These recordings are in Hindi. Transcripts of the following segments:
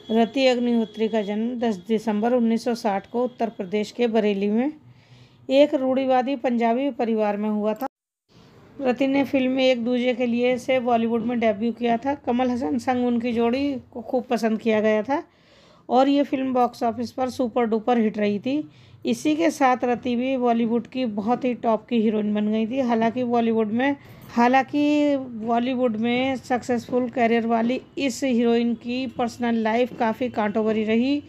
रति अग्निहोत्री का जन्म 10 दिसंबर 1960 को उत्तर प्रदेश के बरेली में एक रूढ़िवादी पंजाबी परिवार में हुआ था। रति ने फिल्म एक दूजे के लिए से बॉलीवुड में डेब्यू किया था। कमल हसन संग उनकी जोड़ी को खूब पसंद किया गया था और ये फिल्म बॉक्स ऑफिस पर सुपर डुपर हिट रही थी। इसी के साथ रति भी बॉलीवुड की बहुत ही टॉप की हीरोइन बन गई थी। हालांकि बॉलीवुड में सक्सेसफुल करियर वाली इस हीरोइन की पर्सनल लाइफ काफ़ी कांटों भरी रही।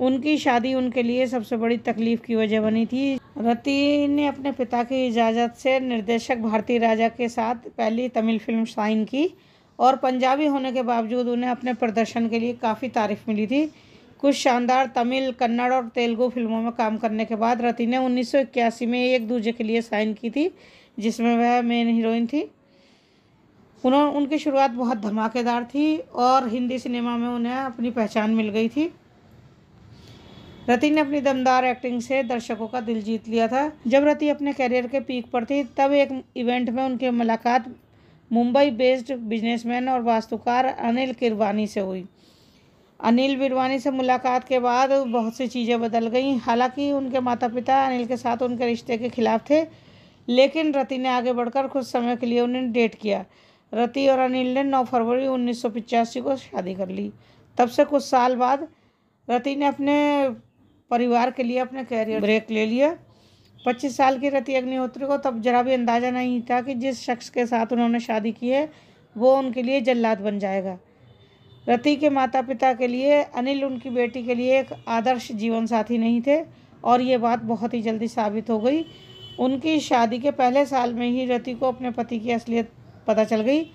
उनकी शादी उनके लिए सबसे बड़ी तकलीफ की वजह बनी थी। रति ने अपने पिता की इजाज़त से निर्देशक भारती राजा के साथ पहली तमिल फिल्म साइन की और पंजाबी होने के बावजूद उन्हें अपने प्रदर्शन के लिए काफ़ी तारीफ मिली थी। कुछ शानदार तमिल, कन्नड़ और तेलुगु फिल्मों में काम करने के बाद रति ने 1981 में एक दूजे के लिए साइन की थी, जिसमें वह मेन हीरोइन थी। उनकी शुरुआत बहुत धमाकेदार थी और हिंदी सिनेमा में उन्हें अपनी पहचान मिल गई थी। रति ने अपनी दमदार एक्टिंग से दर्शकों का दिल जीत लिया था। जब रति अपने करियर के पीक पर थी तब एक इवेंट में उनकी मुलाकात मुंबई बेस्ड बिजनेसमैन और वास्तुकार अनिल किरवानी से हुई। अनिल विरवानी से मुलाकात के बाद बहुत सी चीज़ें बदल गईं। हालांकि उनके माता पिता अनिल के साथ उनके रिश्ते के खिलाफ थे, लेकिन रति ने आगे बढ़कर कुछ समय के लिए उन्हें डेट किया। रति और अनिल ने 9 फरवरी 1985 को शादी कर ली। तब से कुछ साल बाद रति ने अपने परिवार के लिए अपने कैरियर ब्रेक ले लिया। 25 साल की रति अग्निहोत्री को तब जरा भी अंदाज़ा नहीं था कि जिस शख्स के साथ उन्होंने शादी की है वो उनके लिए जल्लाद बन जाएगा। रति के माता पिता के लिए अनिल उनकी बेटी के लिए एक आदर्श जीवन साथी नहीं थे और ये बात बहुत ही जल्दी साबित हो गई। उनकी शादी के पहले साल में ही रति को अपने पति की असलियत पता चल गई।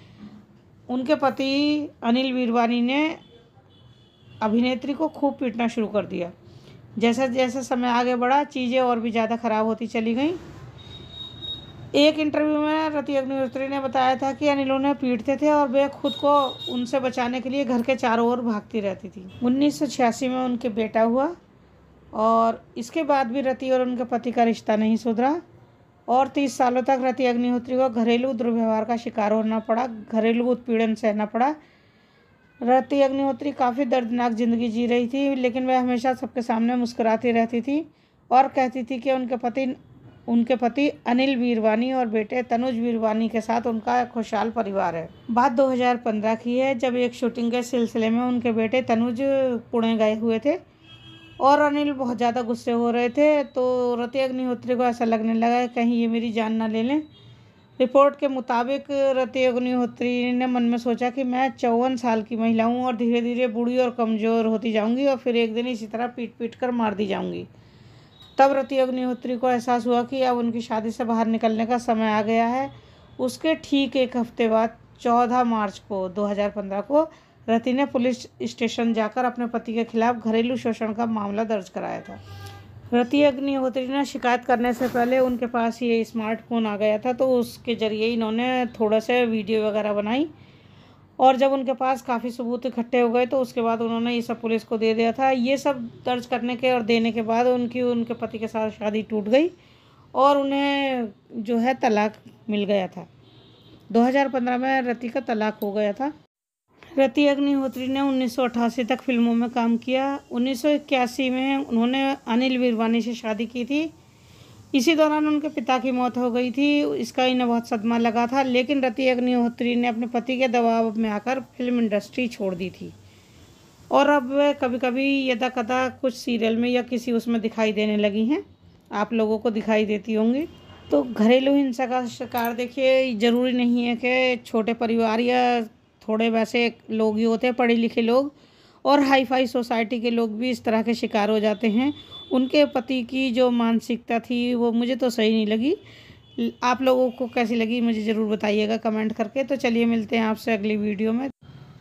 उनके पति अनिल वीरवानी ने अभिनेत्री को खूब पीटना शुरू कर दिया। जैसे जैसे समय आगे बढ़ा चीज़ें और भी ज़्यादा ख़राब होती चली गईं। एक इंटरव्यू में रति अग्निहोत्री ने बताया था कि अनिल उन्हें पीटते थे और वे खुद को उनसे बचाने के लिए घर के चारों ओर भागती रहती थी। 1986 में उनके बेटा हुआ और इसके बाद भी रति और उनके पति का रिश्ता नहीं सुधरा और 30 सालों तक रति अग्निहोत्री को घरेलू दुर्व्यवहार का शिकार होना पड़ा, घरेलू उत्पीड़न सहना पड़ा। रति अग्निहोत्री काफ़ी दर्दनाक ज़िंदगी जी रही थी, लेकिन वह हमेशा सबके सामने मुस्कुराती रहती थी और कहती थी कि उनके पति अनिल वीरवानी और बेटे तनुज वीरवानी के साथ उनका एक खुशहाल परिवार है। बात 2015 की है, जब एक शूटिंग के सिलसिले में उनके बेटे तनुज पुणे गए हुए थे और अनिल बहुत ज़्यादा गुस्से हो रहे थे, तो रति अग्निहोत्री को ऐसा लगने लगा कहीं ये मेरी जान ना ले लें। रिपोर्ट के मुताबिक रति अग्निहोत्री ने मन में सोचा कि मैं 54 साल की महिला हूँ और धीरे धीरे बूढ़ी और कमज़ोर होती जाऊँगी और फिर एक दिन इसी तरह पीट पीट कर मार दी जाऊँगी। तब रति अग्निहोत्री को एहसास हुआ कि अब उनकी शादी से बाहर निकलने का समय आ गया है। उसके ठीक एक हफ्ते बाद 14 मार्च को 2015 को रति ने पुलिस स्टेशन जाकर अपने पति के खिलाफ घरेलू शोषण का मामला दर्ज कराया था। रति अग्निहोत्री ने शिकायत करने से पहले उनके पास ये स्मार्टफोन आ गया था, तो उसके ज़रिए इन्होंने थोड़ा सा वीडियो वगैरह बनाई और जब उनके पास काफ़ी सबूत इकट्ठे हो गए तो उसके बाद उन्होंने ये सब पुलिस को दे दिया था। ये सब दर्ज करने के और देने के बाद उनके पति के साथ शादी टूट गई और उन्हें जो है तलाक मिल गया था। 2015 में रति का तलाक हो गया था। रति अग्निहोत्री ने 1988 तक फिल्मों में काम किया। 1981 में उन्होंने अनिल वीरवानी से शादी की थी। इसी दौरान उनके पिता की मौत हो गई थी। इसका इन्हें बहुत सदमा लगा था, लेकिन रति अग्निहोत्री ने अपने पति के दबाव में आकर फिल्म इंडस्ट्री छोड़ दी थी और अब वह कभी कभी यदा कदा कुछ सीरियल में या किसी उसमें दिखाई देने लगी हैं। आप लोगों को दिखाई देती होंगी। तो घरेलू हिंसा का शिकार देखिए, ज़रूरी नहीं है कि छोटे परिवार या थोड़े वैसे लोग ही होते हैं, पढ़े लिखे लोग और हाई फाई सोसाइटी के लोग भी इस तरह के शिकार हो जाते हैं। उनके पति की जो मानसिकता थी वो मुझे तो सही नहीं लगी। आप लोगों को कैसी लगी मुझे ज़रूर बताइएगा कमेंट करके। तो चलिए मिलते हैं आपसे अगली वीडियो में।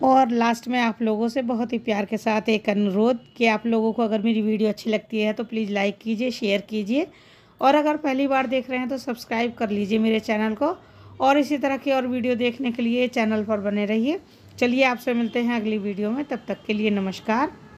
और लास्ट में आप लोगों से बहुत ही प्यार के साथ एक अनुरोध कि आप लोगों को अगर मेरी वीडियो अच्छी लगती है तो प्लीज़ लाइक कीजिए, शेयर कीजिए और अगर पहली बार देख रहे हैं तो सब्सक्राइब कर लीजिए मेरे चैनल को और इसी तरह की और वीडियो देखने के लिए चैनल पर बने रहिए। चलिए आपसे मिलते हैं अगली वीडियो में, तब तक के लिए नमस्कार।